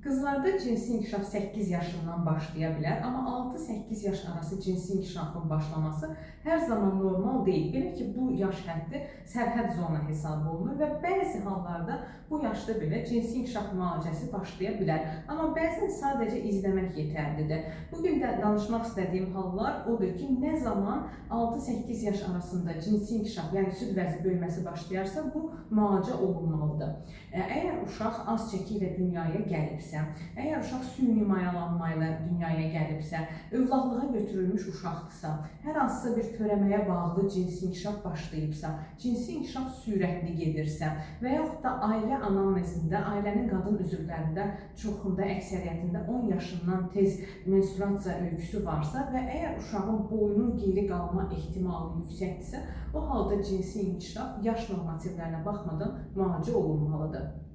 Qızlarda cinsi inkişaf 8 yaşından başlaya bilər, amma 6-8 yaş arası cinsi inkişafın başlaması hər zaman normal deyil. Belə ki, bu yaş həddi sərhəd zona hesab olunur və bəzi hallarda bu yaşda belə cinsi inkişaf müalicəsi başlaya bilər. Amma bəzən sadəcə izləmək yetərlidir. Bugün də danışmaq istədiyim hallar odur ki, nə zaman 6-8 yaş arasında cinsi inkişaf, yəni süd vəzi böyüməsi başlayarsa, bu müalicə olunmalıdır. Əgər uşaq az çəki ilə dünyaya gəlibsə, əgər uşaq süni mayalanma ilə dünyaya gəlibsə, övladlığa götürülmüş uşaqdırsa, hər hansısa bir törəməyə bağlı cinsi inkişaf başlayıbsa, cinsi inkişaf sürətli gedirsə və yaxud da ailə anamnezində, ailənin qadın üzvlərində çoxunda, əksəriyyətində 10 yaşından tez menstruasiya öyküsü varsa və əgər uşağın boyunun geri qalma ehtimalı yüksəkdirsə, o halda cinsi inkişaf yaş normativlərinə baxmadan müalicə olunmalıdır.